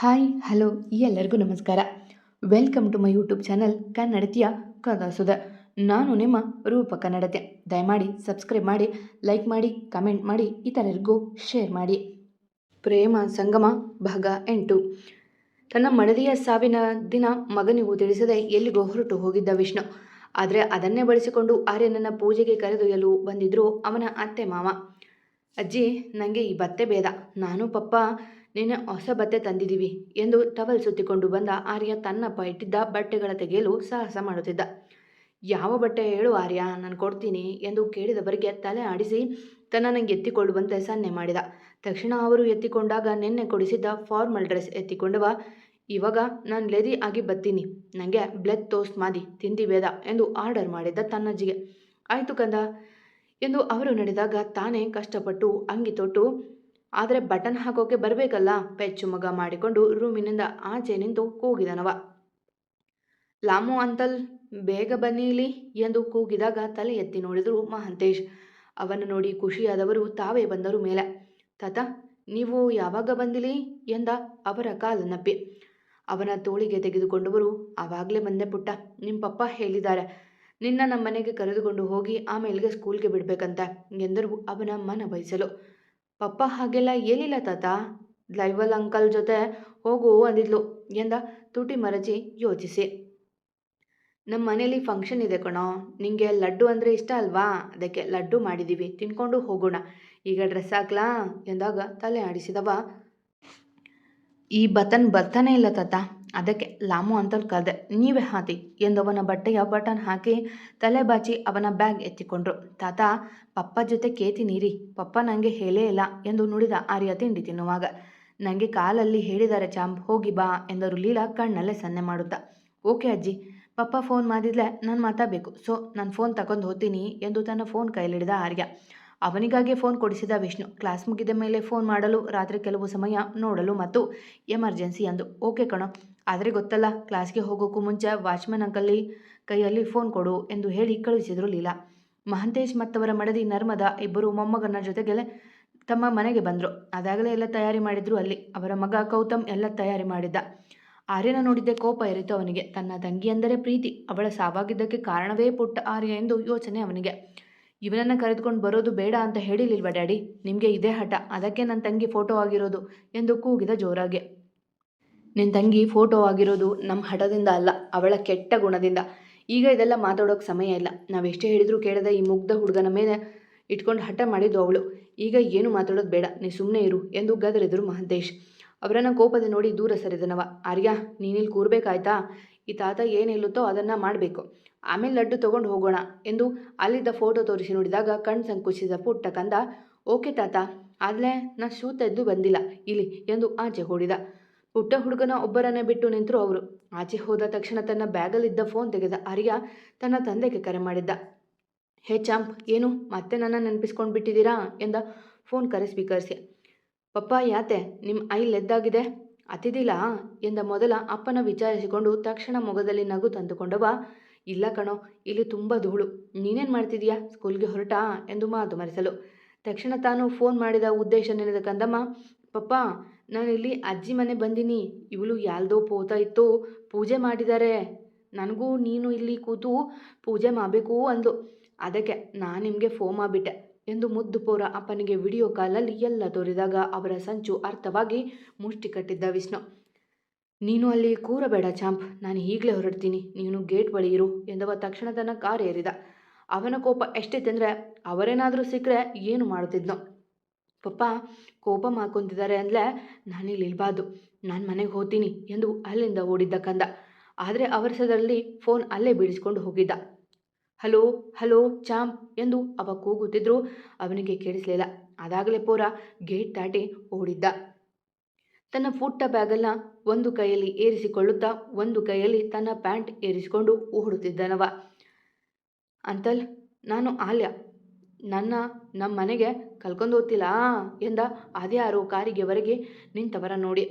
Hi hello ಎಲ್ಲರಿಗೂ ನಮಸ್ಕಾರ. Welcome to my YouTube channel ಕನ್ನಡತಿಯ ಕಥಾಸುಧ. ನಾನು ನಿಮ್ಮ ರೂಪ ಕನ್ನಡತೆ. ದಯಮಾಡಿ ಸಬ್ಸ್ಕ್ರೈಬ್ ಮಾಡಿ, ಲೈಕ್ ಮಾಡಿ, ಕಮೆಂಟ್ ಮಾಡಿ, ಇತರರಿಗೂ ಶೇರ್ ಮಾಡಿ. ಪ್ರೇಮ ಸಂಗಮ ಭಾಗ 8. ತನ್ನ ಮಡದಿಯ ಸಾವಿನ ದಿನ ಮಗನಿಗೂ ತಿಳಿಸದೆ ಎಲ್ಲಿಗೋ ಹೊರಟು ಹೋಗಿದ್ದ ವಿಷ್ಣು. ಆದರೆ ಅದನ್ನೇ ಬಳಸಿಕೊಂಡು ಆರ್ಯನನ್ನ ಪೂಜೆಗೆ ಕರೆದೊಯ್ಯಲು ಬಂದಿದ್ರು ಅವನ ಅತ್ತೆ ಮಾವ. ಅಜ್ಜಿ, ನನಗೆ ಈ ಬತ್ತೆ ಬೇಡ, ನಾನು ಪಪ್ಪ ನಿನ್ನೆ ಹೊಸ ಬಟ್ಟೆ ತಂದಿದ್ದೀವಿ ಎಂದು ಟವಲ್ ಸುತ್ತಿಕೊಂಡು ಬಂದ ಆರ್ಯ ತನ್ನಪ್ಪ ಇಟ್ಟಿದ್ದ ಬಟ್ಟೆಗಳ ತೆಗೆಯಲು ಸಾಹಸ ಮಾಡುತ್ತಿದ್ದ. ಯಾವ ಬಟ್ಟೆ ಹೇಳು ಆರ್ಯ, ನಾನು ಕೊಡ್ತೀನಿ ಎಂದು ಕೇಳಿದವರಿಗೆ ತಲೆ ಆಡಿಸಿ ತನ್ನನ್ನು ಎತ್ತಿಕೊಳ್ಳುವಂತೆ ಸನ್ನೆ ಮಾಡಿದ. ತಕ್ಷಣ ಅವರು ಎತ್ತಿಕೊಂಡಾಗ ನಿನ್ನೆ ಕೊಡಿಸಿದ್ದ ಫಾರ್ಮಲ್ ಡ್ರೆಸ್ ಎತ್ತಿಕೊಂಡವ, ಇವಾಗ ನಾನು ಲೆದಿ ಆಗಿ ಬರ್ತೀನಿ, ನನಗೆ ಬ್ಲೆಡ್ ಟೋಸ್ಟ್ ಮಾಡಿ ತಿಂದಿಬೇಡ ಎಂದು ಆರ್ಡರ್ ಮಾಡಿದ್ದ ತನ್ನಜ್ಜಿಗೆ. ಆಯಿತು ಕಂದ ಎಂದು ಅವರು ನಡೆದಾಗ ತಾನೇ ಕಷ್ಟಪಟ್ಟು ಅಂಗಿ ತೊಟ್ಟು, ಆದರೆ ಬಟನ್ ಹಾಕೋಕೆ ಬರಬೇಕಲ್ಲ, ಪೆಚ್ಚು ಮಗ ಮಾಡಿಕೊಂಡು ರೂಮಿನಿಂದ ಆಚೆ ನಿಂತು ಕೂಗಿದನವ. ಲಾಮು ಅಂತಲ್, ಬೇಗ ಬನ್ನಿಲಿ ಎಂದು ಕೂಗಿದಾಗ ತಲೆ ಎತ್ತಿ ನೋಡಿದರು ಮಹಾಂತೇಶ್. ಅವನು ನೋಡಿ ಖುಷಿಯಾದವರು ತಾವೇ ಬಂದರು ಮೇಲೆ. ತಾತ, ನೀವು ಯಾವಾಗ ಬಂದಿಲಿ ಎಂದ ಅವರ ಕಾಲನ್ನಪ್ಪಿ. ಅವನ ತೋಳಿಗೆ ತೆಗೆದುಕೊಂಡವರು, ಆವಾಗಲೇ ಬಂದೆ ಪುಟ್ಟ, ನಿಮ್ಮ ಪಪ್ಪ ಹೇಳಿದ್ದಾರೆ ನಿನ್ನ ನಮ್ಮ ಮನೆಗೆ ಕರೆದುಕೊಂಡು ಹೋಗಿ ಆಮೇಲೆ ಸ್ಕೂಲ್ಗೆ ಬಿಡಬೇಕಂತ ಎಂದರು ಅವನ ಮನ ಬಯಸಲು. ಪಪ್ಪ ಹಾಗೆಲ್ಲ ಏನಿಲ್ಲ ತಾತ, ಲೈವಲ್ ಅಂಕಲ್ ಜೊತೆ ಹೋಗು ಅಂದಿದ್ಲು ಎಂದ ತುಟಿ ಮರಚಿ ಯೋಚಿಸಿ. ನಮ್ಮ ಮನೇಲಿ ಫಂಕ್ಷನ್ ಇದೆ ಕಣೋ, ನಿಂಗೆ ಲಡ್ಡು ಅಂದರೆ ಇಷ್ಟ ಅಲ್ವಾ, ಅದಕ್ಕೆ ಲಡ್ಡು ಮಾಡಿದ್ದೀವಿ, ತಿನ್ಕೊಂಡು ಹೋಗೋಣ, ಈಗ ಡ್ರೆಸ್ ಹಾಕ್ಲಾ ಎಂದಾಗ ತಲೆ ಆಡಿಸಿದವ. ಈ ಬಟನ್ ಬರ್ತಾನೆ ಇಲ್ಲ ತಾತ, ಅದಕ್ಕೆ ಲಾಮು ಅಂತಲ್ ಕರೆದೆ, ನೀವೇ ಹಾಕಿ ಎಂದವನ ಬಟ್ಟೆಯ ಬಟನ್ ಹಾಕಿ ತಲೆ ಬಾಚಿ ಅವನ ಬ್ಯಾಗ್ ಎತ್ತಿಕೊಂಡ್ರು. ತಾತ, ಪಪ್ಪ ಜೊತೆ ಕೇಳ್ತೀನಿರಿ, ಪಪ್ಪ ನನಗೆ ಹೇಳೇ ಇಲ್ಲ ಎಂದು ನುಡಿದ ಆರ್ಯ ತಿಂಡಿ ತಿನ್ನುವಾಗ. ನನಗೆ ಕಾಲಲ್ಲಿ ಹೇಳಿದ್ದಾರೆ ಚಾಂಪ್, ಹೋಗಿ ಬಾ ಎಂದರು ಲೀಲಾ ಕಣ್ಣಲ್ಲೇ ಸನ್ನೆ ಮಾಡುತ್ತಾ. ಓಕೆ ಅಜ್ಜಿ, ಪಪ್ಪ ಫೋನ್ ಮಾಡಿದ್ಲೆ ನಾನು ಮಾತಾಡಬೇಕು, ಸೊ ನಾನು ಫೋನ್ ತಗೊಂಡು ಹೋಗ್ತೀನಿ ಎಂದು ತನ್ನ ಫೋನ್ ಕೈಲಿಡಿದ ಆರ್ಯ. ಅವನಿಗಾಗಿ ಫೋನ್ ಕೊಡಿಸಿದ ವಿಷ್ಣು. ಕ್ಲಾಸ್ ಮುಗಿದ ಮೇಲೆ ಫೋನ್ ಮಾಡಲು, ರಾತ್ರಿ ಕೆಲವು ಸಮಯ ನೋಡಲು ಮತ್ತು ಎಮರ್ಜೆನ್ಸಿ ಎಂದು. ಓಕೆ ಕಣೋ, ಆದರೆ ಗೊತ್ತಲ್ಲ, ಕ್ಲಾಸ್ಗೆ ಹೋಗೋಕ್ಕೂ ಮುಂಚೆ ವಾಚ್ಮ್ಯಾನ್ ಅಂಕಲ್ಲಿ ಕೈಯಲ್ಲಿ ಫೋನ್ ಕೊಡು ಎಂದು ಹೇಳಿ ಕಳುಹಿಸಿದರು ಲೀಲಾ. ಮಹಾಂತೇಶ್ ಮತ್ತವರ ಮಡದಿ ನರ್ಮದಾ ಇಬ್ಬರು ಮೊಮ್ಮಗನ ಜೊತೆಗೆ ತಮ್ಮ ಮನೆಗೆ ಬಂದರು. ಅದಾಗಲೇ ಎಲ್ಲ ತಯಾರಿ ಮಾಡಿದ್ರು. ಅಲ್ಲಿ ಅವರ ಮಗ ಗೌತಮ್ ಎಲ್ಲ ತಯಾರಿ ಮಾಡಿದ್ದ. ಆರ್ಯನ ನೋಡಿದ್ದೆ ಕೋಪ ಇರಿತು ಅವನಿಗೆ. ತನ್ನ ತಂಗಿ ಎಂದರೆ ಪ್ರೀತಿ, ಅವಳ ಸಾವಾಗಿದ್ದಕ್ಕೆ ಕಾರಣವೇ ಪುಟ್ಟ ಆರ್ಯ ಎಂದು ಯೋಚನೆ ಅವನಿಗೆ. ಇವನನ್ನು ಕರೆದುಕೊಂಡು ಬರೋದು ಬೇಡ ಅಂತ ಹೇಳಿಲಿಲ್ವ ಡ್ಯಾಡಿ, ನಿಮಗೆ ಇದೇ ಹಠ, ಅದಕ್ಕೆ ನನ್ನ ತಂಗಿ ಫೋಟೋ ಆಗಿರೋದು ಎಂದು ಕೂಗಿದ ಜೋರಾಗಿ. ನಿನ್ನ ತಂಗಿ ಫೋಟೋ ಆಗಿರೋದು ನಮ್ಮ ಹಠದಿಂದ ಅಲ್ಲ, ಅವಳ ಕೆಟ್ಟ ಗುಣದಿಂದ. ಈಗ ಇದೆಲ್ಲ ಮಾತಾಡೋಕೆ ಸಮಯ ಇಲ್ಲ, ನಾವೆಷ್ಟೇ ಹೇಳಿದರೂ ಕೇಳದೆ ಈ ಮುಗ್ಧ ಹುಡುಗನ ಮೇಲೆ ಇಟ್ಕೊಂಡು ಹಠ ಮಾಡಿದ್ದು ಅವಳು. ಈಗ ಏನು ಮಾತಾಡೋದು ಬೇಡ, ನೀ ಸುಮ್ಮನೆ ಇರು ಎಂದು ಗದರಿದರು ಮಹಾಂತೇಶ್. ಅವರನ್ನು ಕೋಪದ ನೋಡಿ ದೂರ ಸರಿದನವ. ಆರ್ಯ, ನೀನಿಲ್ಲಿ ಕೂರ್ಬೇಕಾಯ್ತಾ, ಈ ತಾತ ಏನು ಹೇಳುತ್ತೋ ಅದನ್ನು ಮಾಡಬೇಕು, ಆಮೇಲೆ ಲಡ್ಡು ತೊಗೊಂಡು ಹೋಗೋಣ ಎಂದು ಅಲ್ಲಿದ್ದ ಫೋಟೋ ತೋರಿಸಿ ನೋಡಿದಾಗ ಕಣ್ ಸಂಕುಚಿಸಿದ ಪುಟ್ಟ ಕಂದ. ಓಕೆ ತಾತ, ಆದರೆ ನಾ ಶೂ ತೆಗೆದು ಬಂದಿಲ್ಲ ಇಲ್ಲಿ ಎಂದು ಆಚೆ ಓಡಿದ. ಪುಟ್ಟ ಹುಡುಗನ ಒಬ್ಬರನ್ನೇ ಬಿಟ್ಟು ನಿಂತರು ಅವರು. ಆಚೆ ಹೋದ ತಕ್ಷಣ ತನ್ನ ಬ್ಯಾಗಲ್ಲಿದ್ದ ಫೋನ್ ತೆಗೆದ ಆರ್ಯ ತನ್ನ ತಂದೆಗೆ ಕರೆ ಮಾಡಿದ್ದ. ಹೇ ಚಾಂಪ್, ಏನು ಮತ್ತೆ ನನ್ನ ನೆನಪಿಸ್ಕೊಂಡು ಬಿಟ್ಟಿದ್ದೀರಾ ಎಂದ ಫೋನ್ ಕರೆ ಸ್ವೀಕರಿಸಿ. ಪಪ್ಪ, ಯಾತೆ ನಿಮ್ಮ ಲೆದ್ದಾಗಿದೆ, ಅತಿದಿಲ್ಲ ಎಂದ ಮೊದಲ ಅಪ್ಪನ ವಿಚಾರಿಸಿಕೊಂಡು ತಕ್ಷಣ ಮೊಗದಲ್ಲಿ ನಗು ತಂದುಕೊಂಡವ. ಇಲ್ಲ ಕಣೋ, ಇಲ್ಲಿ ತುಂಬ ಧೂಳು, ನೀನೇನು ಮಾಡ್ತಿದೀಯಾ, ಸ್ಕೂಲ್ಗೆ ಹೊರಟಾ ಎಂದು ಮಾತು ಮರೆಸಲು. ತಕ್ಷಣ ತಾನು ಫೋನ್ ಮಾಡಿದ ಉದ್ದೇಶ ನೆನೆದ ಕಂದಮ್ಮ. ಪಪ್ಪ, ನಾನಿಲ್ಲಿ ಅಜ್ಜಿ ಮನೆ ಬಂದೀನಿ, ಇವಳು ಯಾಲ್ದೋ ಪೋತ ಇತ್ತು, ಪೂಜೆ ಮಾಡಿದ್ದಾರೆ, ನನಗೂ ನೀನು ಇಲ್ಲಿ ಕೂತು ಪೂಜೆ ಮಾಡಬೇಕು ಅಂದು, ಅದಕ್ಕೆ ನಾನು ನಿಮಗೆ ಫೋನ್ ಮಾಡಿಬಿಟ್ಟೆ ಎಂದು ಮುದ್ದು ಪೋರ ಅಪ್ಪನಿಗೆ ವಿಡಿಯೋ ಕಾಲಲ್ಲಿ ಎಲ್ಲ ತೋರಿದಾಗ ಅವರ ಸಂಚು ಅರ್ಥವಾಗಿ ಮುಷ್ಟಿ ಕಟ್ಟಿದ್ದ ವಿಷ್ಣು. ನೀನು ಅಲ್ಲಿ ಕೂರಬೇಡ ಚಾಂಪ್, ನಾನು ಈಗಲೇ ಹೊರಡ್ತೀನಿ, ನೀನು ಗೇಟ್ ಬಳಿ ಇರು ಎಂದವ ತಕ್ಷಣ ತನ್ನ ಕಾರ್ ಏರಿದ. ಅವನ ಕೋಪ ಎಷ್ಟಿತ್ತೆಂದರೆ ಅವರೇನಾದರೂ ಸಿಕ್ಕರೆ ಏನು ಮಾಡುತ್ತಿದ್ನೋ. ಪಪ್ಪ ಕೋಪ ಮಾಡ್ಕೊತಿದ್ದಾರೆ ಅಂದರೆ ನಾನಿಲ್ಲಿ ಇಲ್ಬಾರ್ದು, ನಾನು ಮನೆಗೆ ಹೋಗ್ತೀನಿ ಎಂದು ಅಲ್ಲಿಂದ ಓಡಿದ್ದ ಕಂದ. ಆದರೆ ಅವಸರದಲ್ಲಿ ಫೋನ್ ಅಲ್ಲೇ ಬೀಳಿಸ್ಕೊಂಡು ಹೋಗಿದ್ದ. ಹಲೋ ಹಲೋ ಚಾಂಪ್ ಎಂದು ಅವ ಕೂಗುತ್ತಿದ್ರು, ಅವನಿಗೆ ಕೇಳಿಸಲಿಲ್ಲ. ಅದಾಗಲೇ ಪೋರ ಗೇಟ್ ದಾಟಿ ಓಡಿದ್ದ. ತನ್ನ ಪುಟ್ಟ ಬ್ಯಾಗನ್ನ ಒಂದು ಕೈಯಲ್ಲಿ ಏರಿಸಿಕೊಳ್ಳುತ್ತಾ ಒಂದು ಕೈಯಲ್ಲಿ ತನ್ನ ಪ್ಯಾಂಟ್ ಏರಿಸಿಕೊಂಡು ಓಡುತ್ತಿದ್ದನವ. ಅಂತಲ್, ನಾನು ಆಲ್ಯ, ನಮ್ಮ ಮನೆಗೆ ಕಲ್ಕೊಂಡು ಹೋಗ್ತಿಲ್ಲ ಎಂದ ಅದ್ಯಾರೋ ಕಾರಿಗೆವರೆಗೆ ನಿಂತವರ ನೋಡಿ.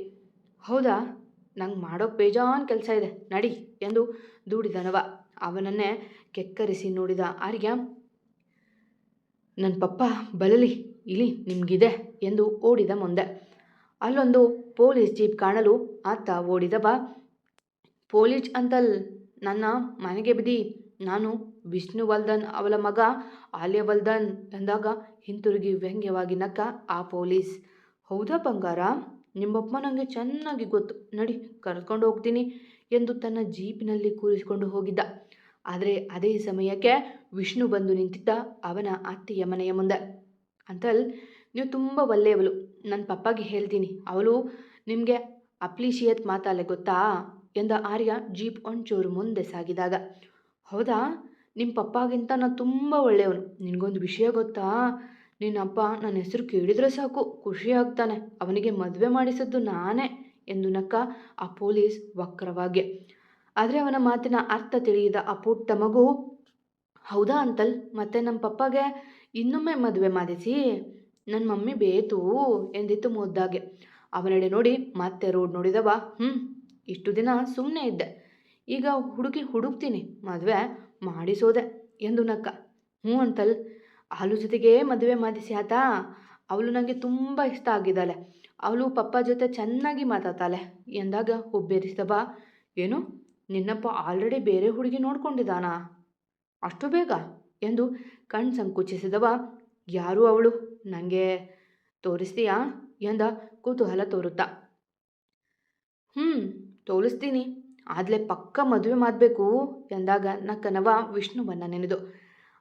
ಹೌದಾ, ನಂಗೆ ಮಾಡೋಕ್ಕೆ ಬೇಜಾನ್ ಕೆಲಸ ಇದೆ, ನಡಿ ಎಂದು ದೂಡಿದನವ. ಅವನನ್ನೇ ಕೆಕ್ಕರಿಸಿ ನೋಡಿದ ಆರ್ಯ, ನನ್ನ ಪಪ್ಪ ಬಲಲಿ, ಇಲ್ಲಿ ನಿಮಗಿದೆ ಎಂದು ಓಡಿದ ಮುಂದೆ. ಅಲ್ಲೊಂದು ಪೊಲೀಸ್ ಜೀಪ್ ಕಾಣಲು ಆತ ಓಡಿದವ, ಪೊಲೀಸ್ ಅಂಕಲ್, ನನ್ನ ಮನೆಗೆ ಬಿಡಿ, ನಾನು ವಿಷ್ಣುವರ್ಧನ್ ಅವಳ ಮಗ ಆಲ್ಯವರ್ಧನ್ ಎಂದಾಗ ಹಿಂತಿರುಗಿ ವ್ಯಂಗ್ಯವಾಗಿ ನಕ್ಕ ಆ ಪೊಲೀಸ್. ಹೌದಾ ಬಂಗಾರ, ನಿಮ್ಮಪ್ಪ ನನಗೆ ಚೆನ್ನಾಗಿ ಗೊತ್ತು, ನಡಿ ಕರ್ಕೊಂಡು ಹೋಗ್ತೀನಿ ಎಂದು ತನ್ನ ಜೀಪಿನಲ್ಲಿ ಕೂರಿಸಿಕೊಂಡು ಹೋಗಿದ್ದ. ಆದರೆ ಅದೇ ಸಮಯಕ್ಕೆ ವಿಷ್ಣು ಬಂದು ನಿಂತಿದ್ದ ಅವನ ಅತ್ತೆಯ ಮನೆಯ ಮುಂದೆ. ಅಂಕಲ್, ನೀವು ತುಂಬ ಒಳ್ಳೆಯವಳು, ನನ್ನ ಪಪ್ಪಗೆ ಹೇಳ್ತೀನಿ, ಅವಳು ನಿಮಗೆ ಅಪ್ಲಿಷಿಯೇಟ್ ಮಾತಾಲೆ ಗೊತ್ತಾ ಎಂದ ಆರ್ಯ ಜೀಪ್ ಒಂಚೂರು ಮುಂದೆ ಸಾಗಿದಾಗ. ಹೌದಾ, ನಿಮ್ಮ ಪಪ್ಪಾಗಿಂತ ನಾನು ತುಂಬ ಒಳ್ಳೆಯವನು. ನಿನಗೊಂದು ವಿಷಯ ಗೊತ್ತಾ, ನಿನ್ನಪ್ಪ ನನ್ನ ಹೆಸರು ಕೇಳಿದರೆ ಸಾಕು ಖುಷಿ ಆಗ್ತಾನೆ, ಅವನಿಗೆ ಮದುವೆ ಮಾಡಿಸಿದ್ದು ನಾನೇ ಎಂದು ನಕ್ಕ ಆ ಪೊಲೀಸ್ ವಕ್ರವಾಗಿ. ಆದರೆ ಅವನ ಮಾತಿನ ಅರ್ಥ ತಿಳಿಯದ ಆ ಪುಟ್ಟ ಮಗು, ಹೌದಾ ಅಂಕಲ್, ಮತ್ತೆ ನಮ್ಮ ಪಪ್ಪಗೆ ಇನ್ನೊಮ್ಮೆ ಮದುವೆ ಮಾಡಿಸಿ, ನನ್ನ ಮಮ್ಮಿ ಬೇತು ಎಂದಿತ್ತು ಮುದ್ದಾಗೆ. ಅವನೆಡೆ ನೋಡಿ ಮತ್ತೆ ರೋಡ್ ನೋಡಿದವ. ಇಷ್ಟು ದಿನ ಸುಮ್ಮನೆ ಇದ್ದೆ, ಈಗ ಹುಡುಗಿ ಹುಡುಕ್ತೀನಿ, ಮದುವೆ ಮಾಡಿಸೋದೆ ಎಂದು ನಕ್ಕ. ಅಂಕಲ್, ಅವಳ ಜೊತೆಗೆ ಮದುವೆ ಮಾಡಿಸಿ ಆತಾ, ಅವಳು ನನಗೆ ತುಂಬ ಇಷ್ಟ ಆಗಿದ್ದಾಳೆ, ಅವಳು ಪಪ್ಪ ಜೊತೆ ಚೆನ್ನಾಗಿ ಮಾತಾಡ್ತಾಳೆ ಎಂದಾಗ ಹುಬ್ಬೇರಿಸಿದವ. ಏನು, ನಿನ್ನಪ್ಪ ಆಲ್ರೆಡಿ ಬೇರೆ ಹುಡುಗಿ ನೋಡ್ಕೊಂಡಿದ್ದಾನಾ, ಅಷ್ಟು ಬೇಗ ಎಂದು ಕಣ್ ಸಂಕುಚಿಸಿದವ. ಯಾರು ಅವಳು, ನನಗೆ ತೋರಿಸ್ತೀಯಾ ಎಂದ ಕುತೂಹಲ ತೋರುತ್ತಾ. ತೋರಿಸ್ತೀನಿ, ಆದಲೇ ಪಕ್ಕ ಮದುವೆ ಮಾಡಬೇಕು ಎಂದಾಗ ನಕ್ಕನವ ವಿಷ್ಣುವನ್ನ ನೆನೆದು.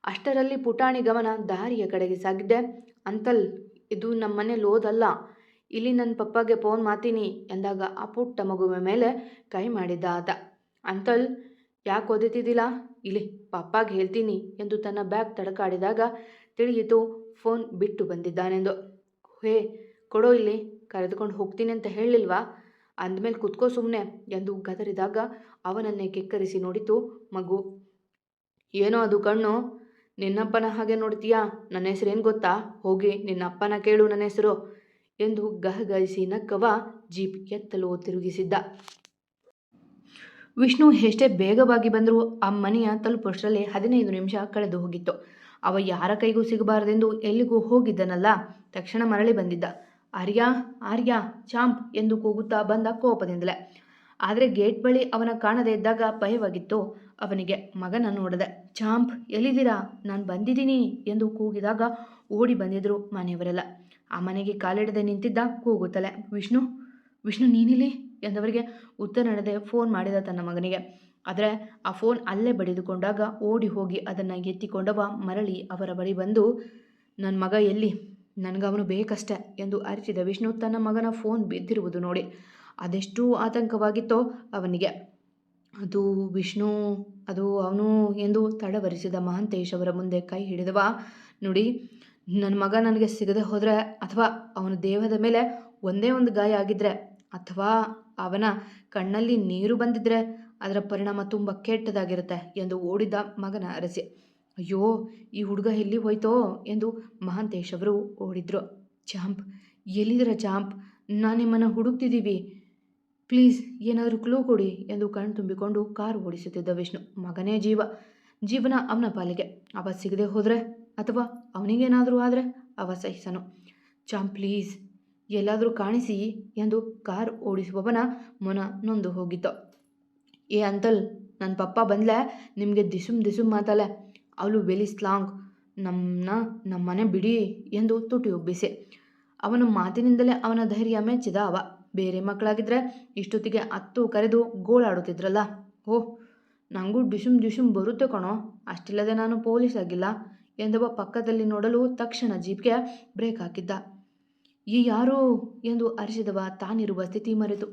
ಅಷ್ಟರಲ್ಲಿ ಪುಟಾಣಿ ಗಮನ ದಾರಿಯ ಕಡೆಗೆ ಸಾಗಿದ್ದೆ. ಅಂಕಲ್, ಇದು ನಮ್ಮನೆ ಲೋದಲ್ಲ, ಇಲ್ಲಿ ನನ್ನ ಪಪ್ಪಗೆ ಫೋನ್ ಮಾಡ್ತೀನಿ ಎಂದಾಗ ಆ ಪುಟ್ಟ ಮಗುವಿನ ಮೇಲೆ ಕೈ ಮಾಡಿದ್ದ ಆತ. ಅಂಕಲ್, ಯಾಕೆ ಓದುತ್ತಿದ್ದಿಲ್ಲ, ಇಲ್ಲಿ ಪಪ್ಪಾಗೆ ಹೇಳ್ತೀನಿ ಎಂದು ತನ್ನ ಬ್ಯಾಗ್ ತಡಕಾಡಿದಾಗ ತಿಳಿಯಿತು ಫೋನ್ ಬಿಟ್ಟು ಬಂದಿದ್ದಾನೆಂದು. ಹೇ ಕೊಡೋ, ಇಲ್ಲಿ ಕರೆದುಕೊಂಡು ಹೋಗ್ತೀನಿ ಅಂತ ಹೇಳಿಲ್ವಾ, ಅಂದಮೇಲೆ ಕುತ್ಕೋ ಸುಮ್ಮನೆ ಎಂದು ಗದರಿದಾಗ ಅವನನ್ನೇ ಕೆಕ್ಕರಿಸಿ ನೋಡಿತು ಮಗು. ಏನೋ ಅದು ಕಣ್ಣು, ನಿನ್ನಪ್ಪನ ಹಾಗೆ ನೋಡ್ತೀಯಾ, ನನ್ನ ಹೆಸರೇನು ಗೊತ್ತಾ, ಹೋಗಿ ನಿನ್ನಪ್ಪನ ಕೇಳು ನನ್ನ ಹೆಸರು ಎಂದು ಗಹಗಹಿಸಿ ನಕ್ಕವ ಜೀಪ್ ಎತ್ತಲು ತಿರುಗಿಸಿದ್ದ. ವಿಷ್ಣು ಎಷ್ಟೇ ಬೇಗವಾಗಿ ಬಂದರೂ ಆ ಮನೆಯ ತಲುಪುವಷ್ಟರಲ್ಲಿ 15 ನಿಮಿಷ ಕಳೆದು ಹೋಗಿತ್ತು. ಅವ ಯಾರ ಕೈಗೂ ಸಿಗಬಾರದೆಂದು ಎಲ್ಲಿಗೂ ಹೋಗಿದ್ದನಲ್ಲ, ತಕ್ಷಣ ಮರಳಿ ಬಂದಿದ್ದ. ಆರ್ಯ, ಆರ್ಯ, ಚಾಂಪ್ ಎಂದು ಕೂಗುತ್ತಾ ಬಂದ ಕೋಪದಿಂದಲೇ. ಆದರೆ ಗೇಟ್ ಬಳಿ ಅವನ ಕಾಣದೇ ಇದ್ದಾಗ ಭಯವಾಗಿತ್ತು ಅವನಿಗೆ. ಮಗನ ನೋಡದೆ. ಚಾಂಪ್, ಎಲ್ಲಿದ್ದೀರಾ, ನಾನು ಬಂದಿದ್ದೀನಿ ಎಂದು ಕೂಗಿದಾಗ ಓಡಿ ಬಂದಿದ್ರು ಮನೆಯವರೆಲ್ಲ. ಆ ಮನೆಗೆ ಕಾಲಿಡದೆ ನಿಂತಿದ್ದ ಕೂಗುತ್ತಲೇ, ವಿಷ್ಣು, ವಿಷ್ಣು ನೀನಿಲ್ಲಿ ಎಂದವರಿಗೆ ಉತ್ತರ ನೀಡದೆ ಫೋನ್ ಮಾಡಿದ ತನ್ನ ಮಗನಿಗೆ. ಆದರೆ ಆ ಫೋನ್ ಅಲ್ಲೇ ಬಡಿದುಕೊಂಡಾಗ ಓಡಿ ಹೋಗಿ ಅದನ್ನು ಎತ್ತಿಕೊಂಡವ ಮರಳಿ ಅವರ ಬಳಿ ಬಂದು, ನನ್ನ ಮಗ ಎಲ್ಲಿ, ನನಗವನು ಬೇಕಷ್ಟೆ ಎಂದು ಅರಿಚಿದ ವಿಷ್ಣು ತನ್ನ ಮಗನ ಫೋನ್ ಬಿದ್ದಿರುವುದು ನೋಡಿ ಅದೆಷ್ಟೂ ಆತಂಕವಾಗಿತ್ತೋ ಅವನಿಗೆ. ಅದು ವಿಷ್ಣು, ಅದು ಅವನು ಎಂದು ತಡವರಿಸಿದ ಮಹಾಂತೇಶ್ ಅವರ ಮುಂದೆ ಕೈ ಹಿಡಿದವ. ನೋಡಿ, ನನ್ನ ಮಗ ನನಗೆ ಸಿಗದೆ ಹೋದರೆ, ಅಥವಾ ಅವನ ದೇಹದ ಮೇಲೆ ಒಂದೇ ಒಂದು ಗಾಯ ಆಗಿದ್ರೆ, ಅಥವಾ ಅವನ ಕಣ್ಣಲ್ಲಿ ನೀರು ಬಂದಿದ್ರೆ ಅದರ ಪರಿಣಾಮ ತುಂಬ ಕೆಟ್ಟದಾಗಿರುತ್ತೆ ಎಂದು ಓಡಿದ್ದ ಮಗನ ಅರಸಿ. ಅಯ್ಯೋ, ಈ ಹುಡುಗ ಎಲ್ಲಿ ಹೋಯ್ತೋ ಎಂದು ಮಹಾಂತೇಶ್ ಅವರು ಓಡಿದ್ರು. ಚಾಂಪ್, ಎಲ್ಲಿದ್ದೀರ ಚಾಂಪ್, ನಾನು ನಿಮ್ಮನ್ನು ಹುಡುಕ್ತಿದ್ದೀವಿ, ಪ್ಲೀಸ್ ಏನಾದರೂ ಕ್ಲೂ ಕೊಡಿ ಎಂದು ಕಣ್ ತುಂಬಿಕೊಂಡು ಕಾರು ಓಡಿಸುತ್ತಿದ್ದ ವಿಷ್ಣು. ಮಗನೇ ಜೀವನ ಅವನ ಪಾಲಿಗೆ, ಅವ ಸಿಗದೆ ಹೋದರೆ ಅಥವಾ ಅವನಿಗೇನಾದರೂ ಆದರೆ ಅವ ಸಹಿಸನು. ಚಾಂಪ್ ಪ್ಲೀಸ್ ಎಲ್ಲಾದರೂ ಕಾಣಿಸಿ ಎಂದು ಕಾರ್ ಓಡಿಸುವವನ ಮೊನ ನೊಂದು ಹೋಗಿತ್ತು. ಏ ಅಂಕಲ್, ನನ್ನ ಪಪ್ಪ ಬಂದಲೇ ನಿಮಗೆ ದಿಸುಮ್ ಮಾತಲೆ, ಅವಳು ವೆಲಿ ಸ್ಲಾಂಗ್, ನಮ್ಮನೆ ಬಿಡಿ ಎಂದು ತುಟಿ ಉಬ್ಬಿಸಿ. ಅವನ ಮಾತಿನಿಂದಲೇ ಅವನ ಧೈರ್ಯ ಮೆಚ್ಚಿದ ಅವ. ಬೇರೆ ಮಕ್ಕಳಾಗಿದ್ದರೆ ಇಷ್ಟೊತ್ತಿಗೆ ಅತ್ತು ಕರೆದು ಗೋಳಾಡುತ್ತಿದ್ರಲ್ಲ. ಓಹ್, ನನಗೂ ಡಿಸುಮ್ ಬರುತ್ತೆ ಕಣೋ, ಅಷ್ಟಿಲ್ಲದೆ ನಾನು ಪೊಲೀಸ್ ಆಗಿಲ್ಲ ಎಂದವ ಪಕ್ಕದಲ್ಲಿ ನೋಡಲು ತಕ್ಷಣ ಜೀಪ್ಗೆ ಬ್ರೇಕ್ ಹಾಕಿದ್ದ. ಈ ಯಾರು ಎಂದು ಅರಿಸಿದವ ತಾನಿರುವ ಸ್ಥಿತಿ ಮರೆತು.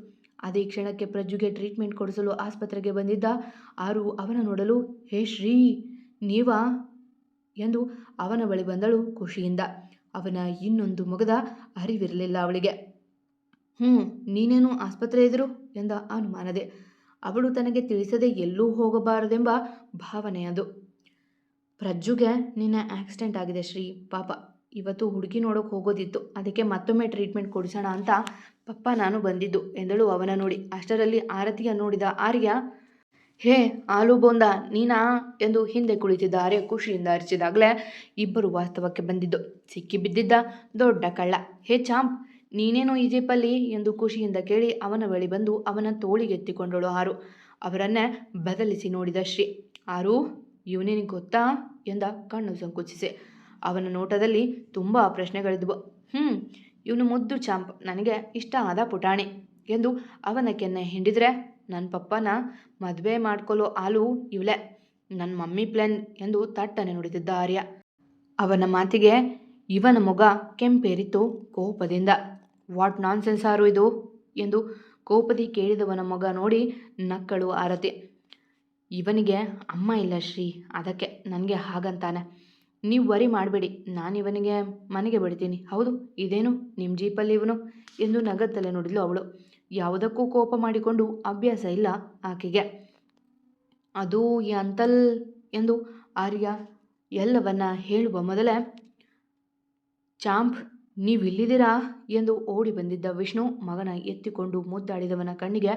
ಅದೇ ಕ್ಷಣಕ್ಕೆ ಪ್ರಜ್ಜುಗೆ ಟ್ರೀಟ್ಮೆಂಟ್ ಕೊಡಿಸಲು ಆಸ್ಪತ್ರೆಗೆ ಬಂದಿದ್ದ ಆರು ಅವನ ನೋಡಲು, ಹೇ ಶ್ರೀ, ನೀವಾ ಎಂದು ಅವನ ಬಳಿ ಬಂದಳು ಖುಷಿಯಿಂದ. ಅವನ ಇನ್ನೊಂದು ಮೊಗದ ಅರಿವಿರಲಿಲ್ಲ ಅವಳಿಗೆ. ನೀನೇನು ಆಸ್ಪತ್ರೆ ಎದುರು ಎಂದ ಅನುಮಾನದೆ. ಅವಳು ತನಗೆ ತಿಳಿಸದೆ ಎಲ್ಲೂ ಹೋಗಬಾರದೆಂಬ ಭಾವನೆ ಅದು. ಪ್ರಜ್ಜುಗೆ ನಿನ್ನ ಆಕ್ಸಿಡೆಂಟ್ ಆಗಿದೆ ಶ್ರೀ, ಪಾಪ ಇವತ್ತು ಹುಡುಗಿ ನೋಡೋಕೆ ಹೋಗೋದಿತ್ತು, ಅದಕ್ಕೆ ಮತ್ತೊಮ್ಮೆ ಟ್ರೀಟ್ಮೆಂಟ್ ಕೊಡಿಸೋಣ ಅಂತ ಪಪ್ಪ ನಾನು ಬಂದಿದ್ದು ಎಂದಳು ಅವನ ನೋಡಿ. ಅಷ್ಟರಲ್ಲಿ ಆರತಿಯ ನೋಡಿದ ಆರ್ಯ, ಹೇ ಆಲೂ ಬೋಂದ ನೀನಾ ಎಂದು ಹಿಂದೆ ಕುಳಿತಿದ್ದ ಆರ್ಯ ಖುಷಿಯಿಂದ ಅರಿಚಿದಾಗಲೇ ಇಬ್ಬರು ವಾಸ್ತವಕ್ಕೆ ಬಂದಿದ್ದು. ಸಿಕ್ಕಿ ಬಿದ್ದಿದ್ದ ದೊಡ್ಡ ಕಳ್ಳ. ಹೇ ಚಾಂಪ್, ನೀನೇನೋ ಈ ಜೀಪಲ್ಲಿ ಎಂದು ಖುಷಿಯಿಂದ ಕೇಳಿ ಅವನ ಬಳಿ ಬಂದು ಅವನ ತೋಳಿಗೆತ್ತಿಕೊಂಡಳು ಆರು. ಅವರನ್ನೇ ಬದಲಿಸಿ ನೋಡಿದ ಶ್ರೀ. ಆರು, ಇವನಿಗೆ ಗೊತ್ತಾ ಎಂದ ಕಣ್ಣು ಸಂಕುಚಿಸಿ. ಅವನ ನೋಟದಲ್ಲಿ ತುಂಬ ಪ್ರಶ್ನೆಗಳಿದ್ವು. ಇವನು ಮುದ್ದು ಚಾಂಪ್, ನನಗೆ ಇಷ್ಟ ಆದ ಪುಟಾಣಿ ಎಂದು ಅವನ ಕೆನ್ನೆ ಹಿಂಡಿದ್ರೆ, ನನ್ನ ಪಪ್ಪನ ಮದುವೆ ಮಾಡ್ಕೊಳ್ಳೋ ಹಾಲು ಇವಳೆ, ನನ್ನ ಮಮ್ಮಿ ಪ್ಲಾನ್ ಎಂದು ತಟ್ಟನೆ ನುಡಿದಿದ್ದ ಆರ್ಯ. ಅವನ ಮಾತಿಗೆ ಇವನ ಮೊಗ ಕೆಂಪೇರಿತು ಕೋಪದಿಂದ. ವಾಟ್ ನಾನ್ಸೆನ್ಸ್ ಆರು ಇದು ಎಂದು ಕೋಪದಿ ಕೇಳಿದವನ ಮೊಗ ನೋಡಿ ನಕ್ಕಳು ಆರತಿ. ಇವನಿಗೆ ಅಮ್ಮ ಇಲ್ಲ ಶ್ರೀ, ಅದಕ್ಕೆ ನನಗೆ ಹಾಗಂತಾನೆ. ನೀವು ವರಿ ಮಾಡಬೇಡಿ, ನಾನು ಇವನಿಗೆ ಮನೆಗೆ ಬಿಡ್ತೀನಿ. ಹೌದು, ಇದೇನು ನಿಮ್ಮ ಜೀಪಲ್ಲಿ ಇವನು ಎಂದು ನಗತ್ತಲೆ ನುಡಿದ್ಲು ಅವಳು. ಯಾವುದಕ್ಕೂ ಕೋಪ ಮಾಡಿಕೊಂಡು ಅಭ್ಯಾಸ ಇಲ್ಲ ಆಕೆಗೆ. ಅದು ಈ ಅಂತಲ್ ಎಂದು ಆರ್ಯ ಎಲ್ಲವನ್ನ ಹೇಳುವ ಮೊದಲೇ, ಚಾಂಪ್ ನೀವಿಲ್ಲಿದ್ದೀರಾ ಎಂದು ಓಡಿ ಬಂದಿದ್ದ ವಿಷ್ಣು ಮಗನ ಎತ್ತಿಕೊಂಡು ಮುದ್ದಾಡಿದವನ ಕಣ್ಣಿಗೆ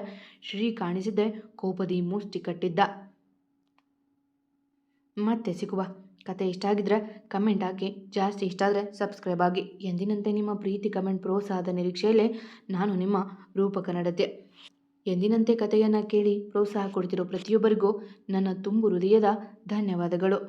ಶ್ರೀ ಕಾಣಿಸಿದ್ದೆ ಕೋಪದಿ ಮುಷ್ಟಿ ಕಟ್ಟಿದ್ದ. ಮತ್ತೆ ಸಿಗುವ. ಕತೆ ಇಷ್ಟ ಆಗಿದ್ರೆ ಕಮೆಂಟ್ ಹಾಕಿ, ಜಾಸ್ತಿ ಇಷ್ಟ ಆದರೆ ಸಬ್ಸ್ಕ್ರೈಬ್ ಆಗಿ. ಎಂದಿನಂತೆ ನಿಮ್ಮ ಪ್ರೀತಿ ಕಮೆಂಟ್ ಪ್ರೋತ್ಸಾಹದ ನಿರೀಕ್ಷೆಯಲ್ಲೇ ನಾನು ನಿಮ್ಮ ರೂಪಕನ್ನಡತೆ. ಎಂದಿನಂತೆ ಕಥೆಯನ್ನು ಕೇಳಿ ಪ್ರೋತ್ಸಾಹ ಕೊಡ್ತಿರೋ ಪ್ರತಿಯೊಬ್ಬರಿಗೂ ನನ್ನ ತುಂಬು ಹೃದಯದ ಧನ್ಯವಾದಗಳು.